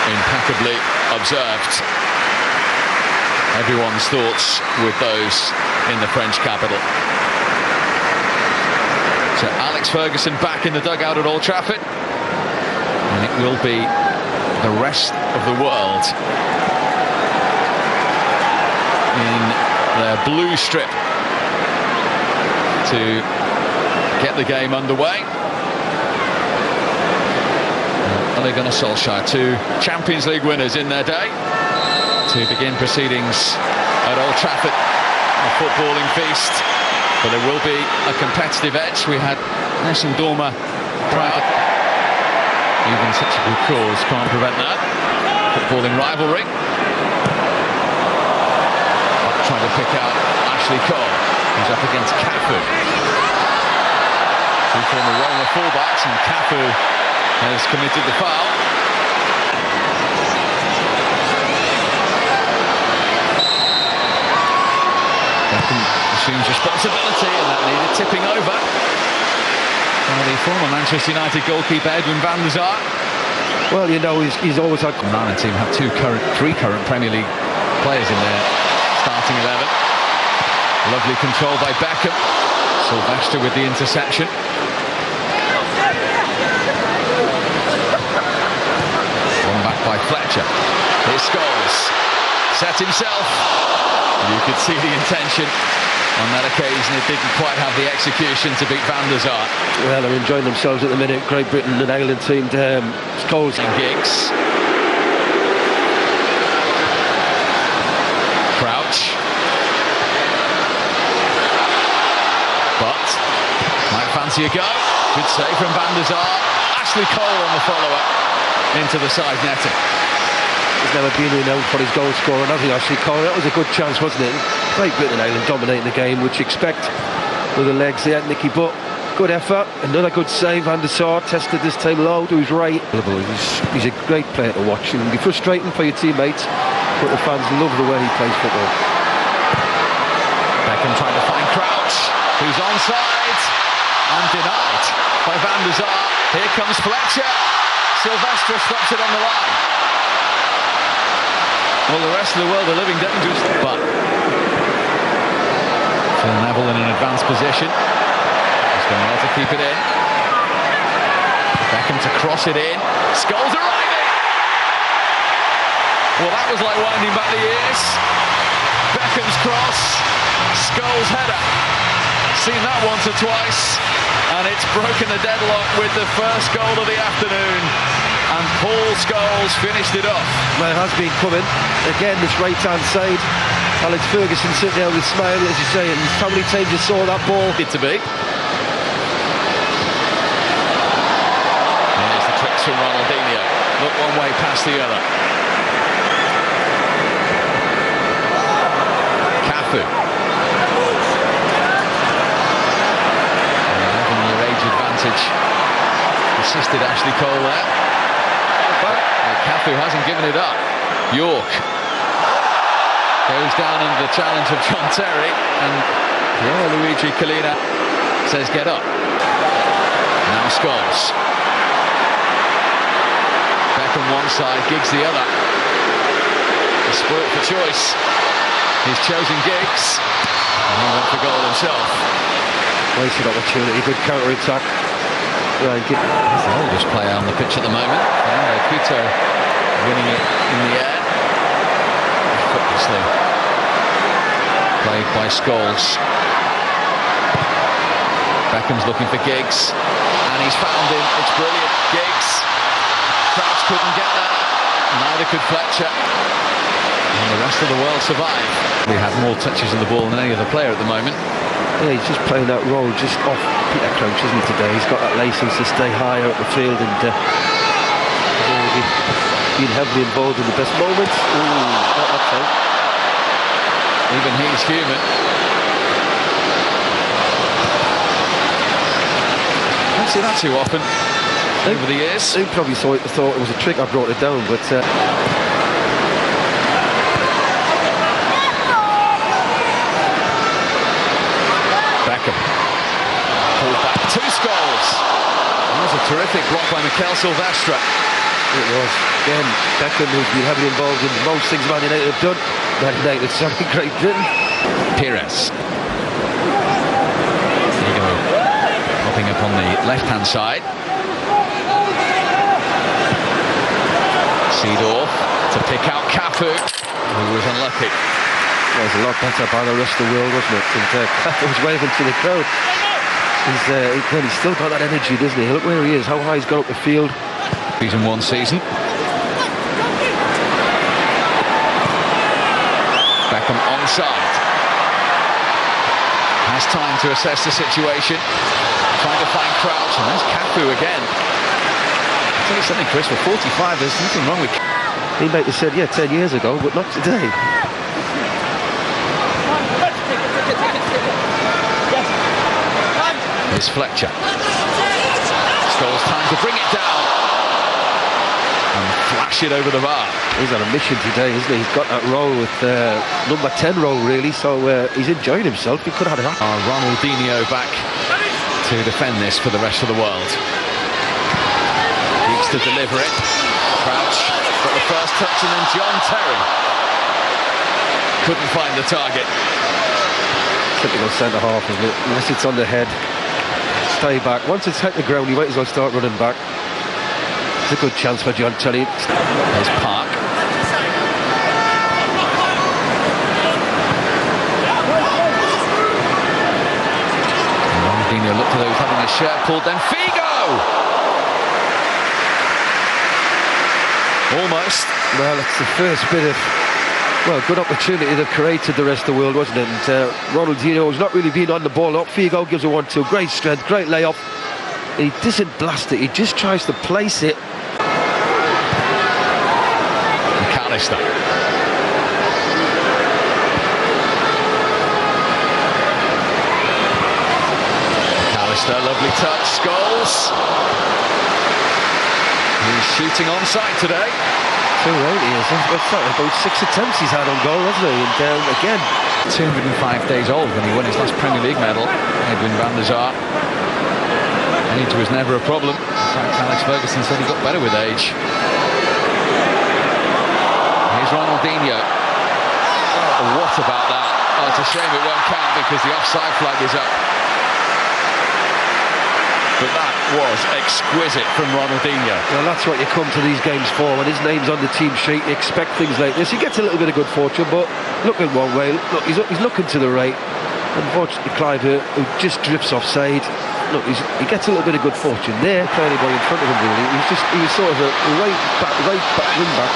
Impeccably observed. Everyone's thoughts with those in the French capital. So Alex Ferguson back in the dugout at Old Trafford, and it will be the rest of the world in their blue strip to get the game underway. Ole Gunnar Solskjaer, two Champions League winners in their day, to begin proceedings at Old Trafford, a footballing feast. But there will be a competitive edge. We had Nelson Dormer proud. Even such a good cause can't prevent that. Footballing rivalry. Trying to pick out Ashley Cole, who's up against Cafu. Two former Roma fullbacks, and Cafu has committed the foul. Beckham assumes responsibility, and that needed tipping over. The former Manchester United goalkeeper Edwin van der Sar. Well, you know, he's always had... The Milan team have three current Premier League players in their starting 11. Lovely control by Beckham. Sylvester with the interception. One back by Fletcher. Here's Scholes. Set himself. You could see the intention on that occasion. It didn't quite have the execution to beat van der Sar. Well, they're enjoying themselves at the minute. Great Britain and Ireland team. Scholes and Giggs. Crouch. But might fancy a go. Good save from van der Sar. Ashley Cole on the follow-up into the side netting. He's never been renowned for his goal scoring, has he, Ashley Cole? That was a good chance, wasn't it? Great Britain and Ireland dominating the game, which you expect with the legs there, Nicky. But good effort. Another good save. Van der Sar tested this time low to his right. He's a great player to watch. It can be frustrating for your teammates, but the fans love the way he plays football. Beckham trying to find Crouch, who's onside and denied by van der Sar. Here comes Fletcher. Sylvester stops it on the line. Well, the rest of the world are living dangerous, but Phil Neville in an advanced position. He's going well to keep it in. Beckham to cross it in. Scholes arriving! Well, that was like winding back the years. Beckham's cross. Scholes' header. Seen that once or twice, and it's broken the deadlock with the first goal of the afternoon. And Paul Scholes finished it off. Well, it has been coming. Again, this right-hand side. Alex Ferguson sitting there with a smile, as you say, and how many times you saw that ball? It to be. There's the tricks from Ronaldinho. Look one way past the other. Cafu. 11-year age advantage. Assisted Ashley Cole there. Cafu hasn't given it up. York goes down under the challenge of John Terry, and Luigi Collina says get up. Now Scholes. Beckham one side, Giggs the other. He's spoilt for choice. He's chosen Giggs, and he went for goal himself. Wasted opportunity, good counter-attack. Right, he's the oldest player on the pitch at the moment. Couto winning it in the air. Effortlessly played by Scholes. Beckham's looking for Giggs, and he's found him. It's brilliant. Giggs. Crouch couldn't get that. Neither could Fletcher. And the rest of the world survived. He had more touches of the ball than any other player at the moment. Yeah, he's just playing that role just off Peter Crouch, isn't he, today? He's got that licence to stay higher up the field, and been heavily involved in the best moments. Ooh, not that time. Even he's human. Don't see that too often over the years. He probably thought it was a trick. I brought it down, but Beckham pulled back. Two Scholes. That was a terrific block by Mikel Silvestre. It was. Again, Beckham, who's been heavily involved in most things Man United have done. Man United, sorry, Great Britain. Pires. Figo popping up on the left-hand side. Seedorf to pick out Cafu, who was unlucky. That was a lot better by the rest of the world, wasn't it? And Cafu was waving to the crowd. He's still got that energy, doesn't he? Look where he is, how high he's got up the field. Season 1 season. Beckham onside. Has time to assess the situation. Trying to find Crouch, and there's Cafu again. I'll tell you something, Chris, for 45, there's nothing wrong with Cafu. He might have said, yeah, 10 years ago, but not today. Here's Fletcher. Scholes time to bring it down and flash it over the bar. He's on a mission today, isn't he? He's got that role with number 10 role, really, so he's enjoying himself. He could have had it. Ronaldinho back to defend this for the rest of the world. Needs to deliver it. Crouch got the first touch, and then John Terry couldn't find the target. Typical centre-half, isn't it? Unless it's on the head. Stay back. Once it's hit the ground, you might as well start running back. It's a good chance for John Terry. There's Park. Ronaldinho looked at those having his shirt pulled, then Figo! Almost. Well, it's the first bit of, well, good opportunity that created the rest of the world, wasn't it? And Ronaldinho has not really been on the ball up. Figo gives a 1-2, great strength, great layoff. He doesn't blast it, he just tries to place it. McAllister. McAllister, lovely touch, Scholes. He's shooting onside today. 280 is. What's that? About 6 attempts he's had on goal, hasn't he? And again, 205 days old when he won his last Premier League medal. Edwin van der Sar. Age was never a problem. In fact, Alex Ferguson said he got better with age. Here's Ronaldinho. Oh, what about that? Oh, it's a shame it won't count because the offside flag is up. But that was exquisite from Ronaldinho. Well, that's what you come to these games for. When his name's on the team sheet, you expect things like this. He gets a little bit of good fortune, but looking one way, look, he's looking to the right. Unfortunately, Clive, who just drifts offside. Look, he gets a little bit of good fortune there. Playing boy in front of him, really. He was sort of a right wing back,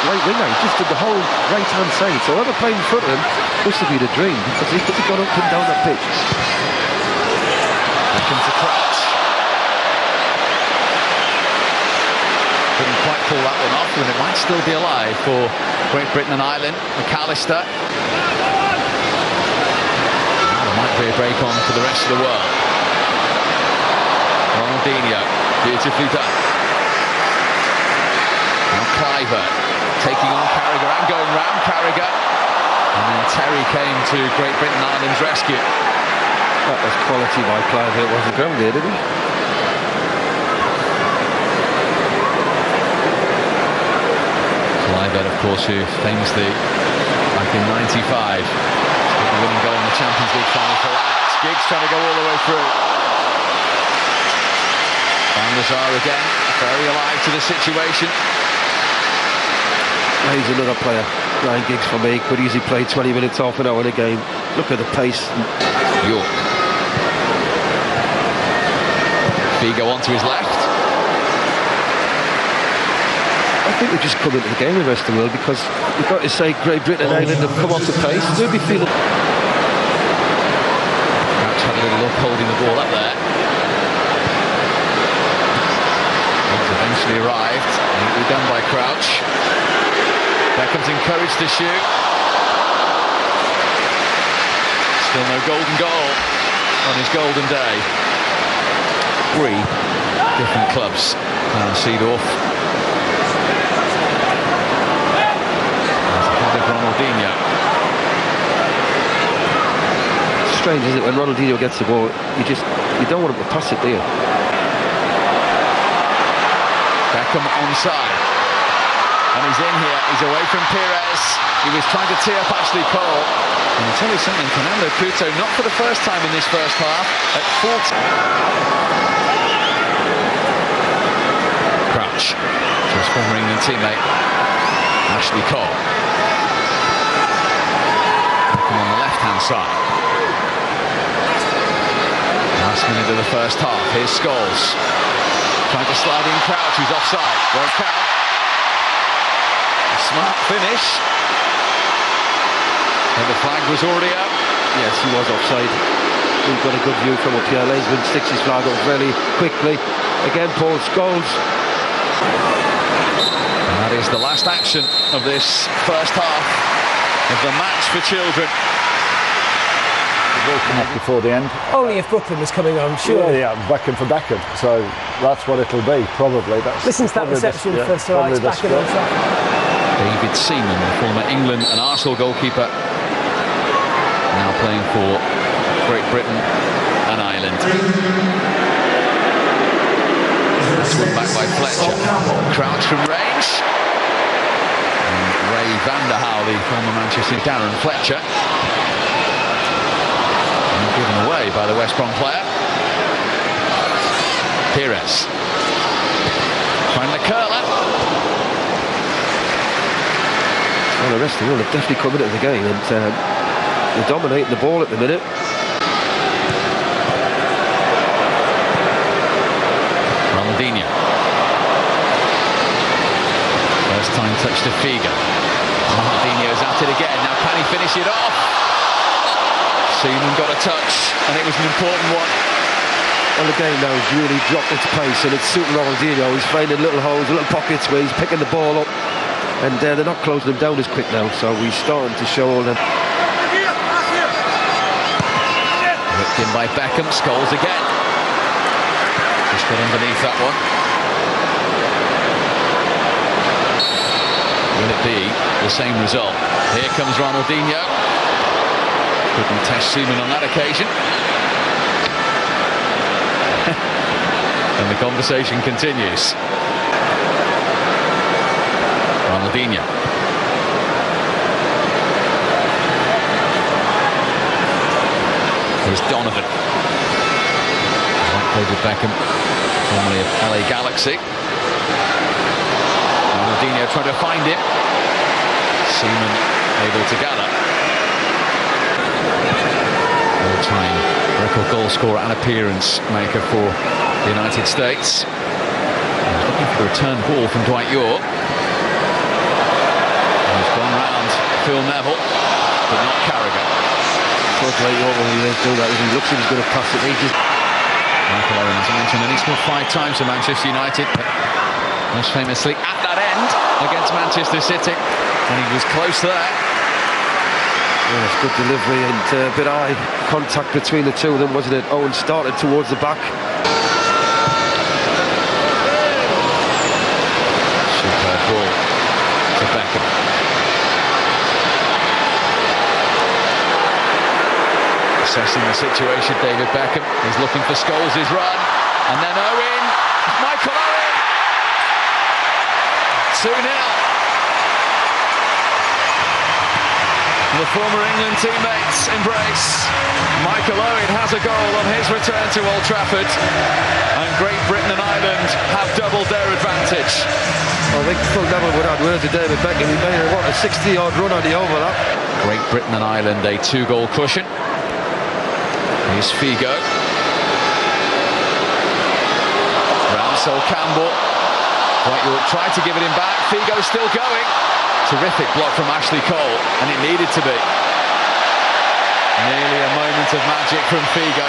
right winger. He just did the whole right-hand side. So whoever playing in front of him must have been a dream because he could have gone up and down that pitch. Beckham to Crouch. Couldn't quite pull that one off, and it might still be alive for Great Britain and Ireland. McAllister. There might be a break on for the rest of the world. Ronaldinho, beautifully done. Now Cliver taking on Carragher and going round Carragher. And then Terry came to Great Britain and Ireland's rescue. That was quality by Clive. It wasn't ground there, did he? Clive, of course, who famously, back in '95, scored the winning goal in the Champions League final for Ajax. Giggs trying to go all the way through. Van der Sar again, very alive to the situation. He's another player. Ryan Giggs for me could easily play 20 minutes, half an hour in a game. Look at the pace. York. Figo onto his left. I think they've just come into the game with the rest of the world because we've got to say Great Britain and Ireland have come off the pace. They'll be feeling. Perhaps had a little luck holding the ball up there. He's eventually arrived. Neatly done by Crouch. Beckham's encouraged to shoot. Still no golden goal on his golden day. 3 different clubs around Seedorf. There's Ronaldinho. It's strange, isn't it? When Ronaldinho gets the ball, you don't want him to pass it, do you? Beckham onside. And he's in here, he's away from Pires. He was trying to tee up Ashley Cole. And I'll tell you something, Fernando Couto, not for the first time in this first half, at 40. Crouch to his former England teammate, Ashley Cole. Beckham on the left-hand side. Last minute of the first half, here's Scholes. Trying to slide in Crouch, who's offside. Won't count. A smart finish. And the flag was already up. Yes, he was offside. We've got a good view from up here. Lensman sticks his flag up very quickly. Again, Paul Scholes. And that is the last action of this first half of the match for children. Before the end. Only if Brooklyn was coming on, sure. Yeah, Beckham for Beckham. So that's what it'll be, probably. Listen to that reception for Sir Alex back in Old Trafford. David Seaman, the former England and Arsenal goalkeeper, now playing for Great Britain and Ireland. That's won back by Fletcher. Crouch from range. And Ray van der Haal, the former Manchester Darren Fletcher. And given away by the West Brom player. Pires. Trying the curler. Well, the rest of them have definitely come into the game, and they're dominating the ball at the minute. Ronaldinho. First time touch to Figo. Ronaldinho's at it again. Now can he finish it off? Seaman got a touch, and it was an important one. Well, the game now has really dropped its pace, and it's suiting Ronaldinho. He's finding little holes, little pockets where he's picking the ball up, and they're not closing him down as quick now, so he's starting to show all them. Whipped in by Beckham, Scholes again. Just got underneath that one. Will it be the same result? Here comes Ronaldinho. Couldn't test Seaman on that occasion. And the conversation continues. Ronaldinho. Here's Donovan. Played with Beckham, formerly of LA Galaxy. Ronaldinho trying to find him. Seaman able to gather. All-time record goal scorer and appearance maker for the United States. Looking for the return ball from Dwight York. He's gone round Phil Neville, but not Carragher. Dwight York, when he do that, he looks like he's going to pass it. He just... Michael Owen, as I mentioned, and he scored 5 times for Manchester United, but most famously at that end against Manchester City, and he was close there. Yes, good delivery and a bit of eye contact between the two of them, wasn't it? Owen started towards the back. Superb ball to Beckham. Assessing the situation, David Beckham. He's looking for Scholes' run, and then Owen, Michael Owen, 2-0. The former England teammates embrace. Michael Owen has a goal on his return to Old Trafford, and Great Britain and Ireland have doubled their advantage. I think Phil Neville would add word to David Beckham. He made a 60-yard run on the overlap. Great Britain and Ireland a 2-goal cushion. Here's Figo. Round Sol Campbell. Dwight York tried to give it him back. Figo still going. Terrific block from Ashley Cole, and it needed to be. Nearly a moment of magic from Figo.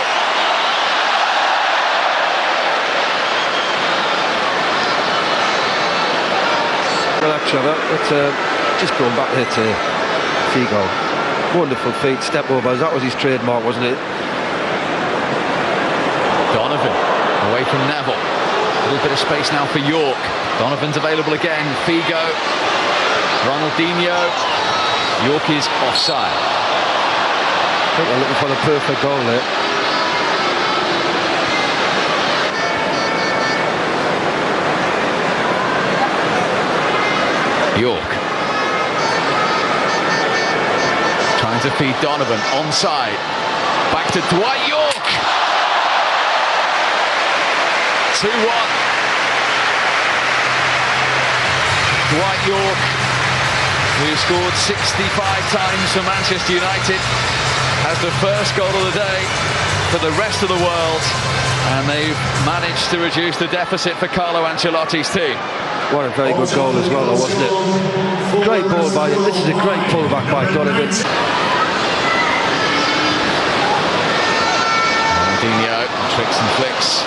Well, Trevor, but just going back there to Figo. Wonderful feet, step overs. That was his trademark, wasn't it? Donovan away from Neville. A little bit of space now for York. Donovan's available again. Figo. Ronaldinho. York is offside. I think they're looking for the perfect goal there. York. Trying to feed Donovan, onside. Back to Dwight York. 2-1. Dwight York, who scored 65 times for Manchester United, has the first goal of the day for the rest of the world, and they've managed to reduce the deficit for Carlo Ancelotti's team. What a very good goal as well, wasn't it? Great ball by him. This is a great pullback by Donovan. Ronaldinho, tricks and flicks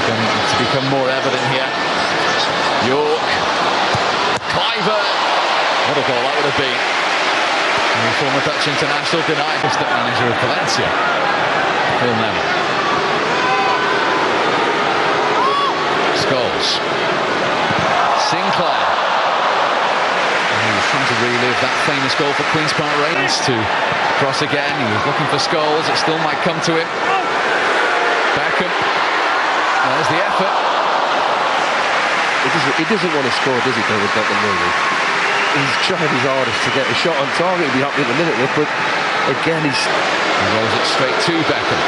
beginning to become more evident here. York, Cliver, what a goal that would have been. The former Dutch international denied the manager of Valencia, Phil Neville. Scholes, Sinclair. And he was trying to relive that famous goal for Queen's Park Rangers. To cross again, he was looking for Scholes, it still might come to him. Beckham, there's the effort. He doesn't want to score, does he, David Beckham, really? He's trying his hardest to get a shot on target. He'll be happy in a minute, but again, he rolls it straight to Beckham.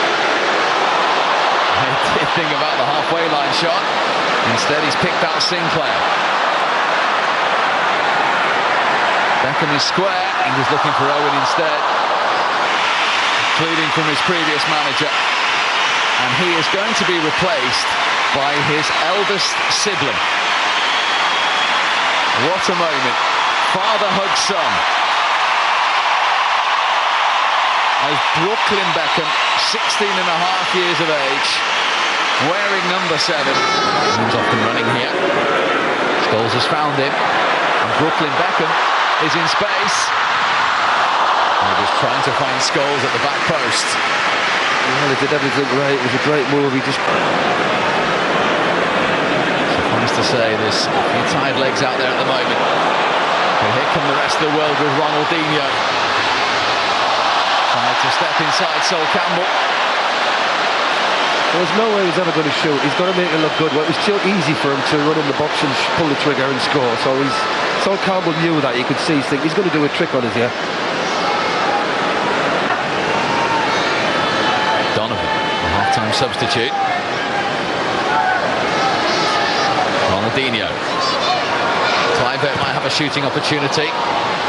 He did think about the halfway line shot. Instead, he's picked out Sinclair. Beckham is square. He was looking for Owen instead, including from his previous manager. And he is going to be replaced by his eldest sibling. What a moment. Father hugs son. As Brooklyn Beckham, 16 and a half years of age, wearing number 7. He's off and running here. Scholes has found him. And Brooklyn Beckham is in space. He was trying to find Scholes at the back post. Well, he did everything right. It was a great move. He just... Suffice to say, there's a few tired legs out there at the moment. But here come the rest of the world with Ronaldinho. Tried to step inside Sol Campbell. There's no way he's ever going to shoot. He's got to make it look good. Well, it was too easy for him to run in the box and pull the trigger and score. So Sol Campbell knew that. You could see he's going to do a trick on us here. Donovan, a half-time substitute. Ronaldinho. Clivert might have a shooting opportunity.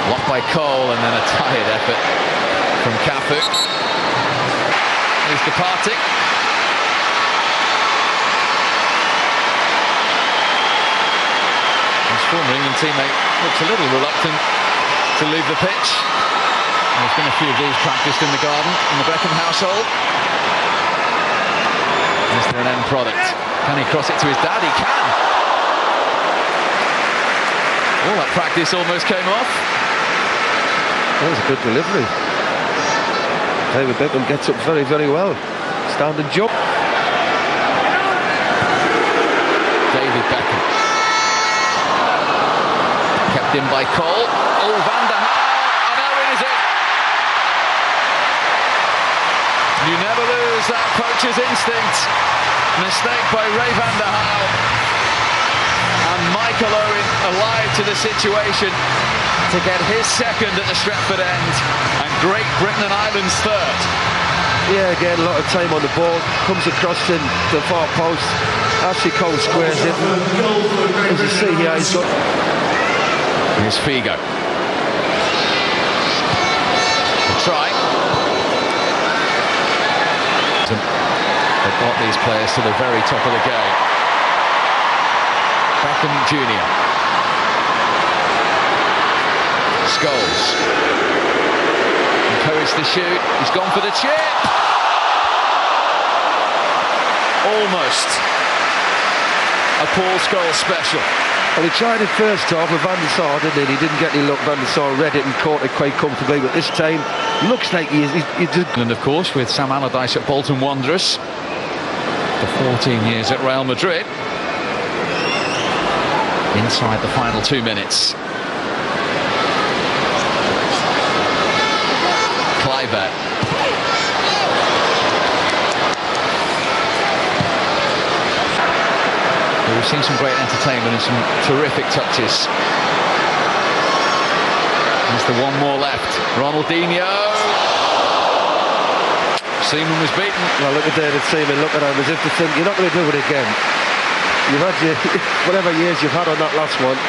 Blocked by Cole, and then a tired effort from Cafu. He's departing. His former England teammate looks a little reluctant to leave the pitch. There's been a few of these practiced in the garden in the Beckham household. Is there an end product? Can he cross it to his dad? He can. All that practice almost came off. That was a good delivery. David Beckham gets up very, very well. Stand and jump. David Beckham. Kept in by Cole. Oh, Van der Haar. And Owen is in. You never lose that poacher's instinct. Mistake by Ray van der Haar. And Michael Owen alive to the situation to get his second at the Stretford end, and Great Britain and Ireland's third. Yeah, again, a lot of time on the ball. Comes across in the far post. Ashley Cole squares it. As you see here, he's got... Here's Figo. A try. They've got these players to the very top of the game. Beckham Jr. Scholes. Encouraged to shoot. He's gone for the chip. Almost a Paul Scholes special. Well, he tried it first off with Van der Sar, didn't he? He didn't get any luck. Van der Sar read it and caught it quite comfortably, but this time looks like he is. And of course, with Sam Allardyce at Bolton Wanderers for 14 years at Real Madrid. Inside the final 2 minutes. Clivert. We've seen some great entertainment and some terrific touches Just the one more left. Ronaldinho. Seaman was beaten. Well, look at David Seaman, look at him as if to think, you're not going to do it again. You've had your, whatever years you've had on that last one.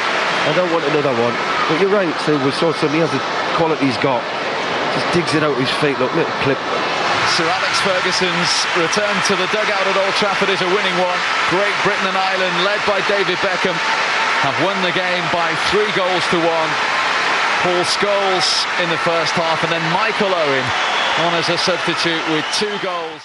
I don't want another one. But you're right, Steve, we saw some, he has the quality he's got. Just digs it out with his feet, look, little clip. Sir Alex Ferguson's return to the dugout at Old Trafford is a winning one. Great Britain and Ireland, led by David Beckham, have won the game by 3 goals to 1. Paul Scholes in the first half, and then Michael Owen on as a substitute with 2 goals.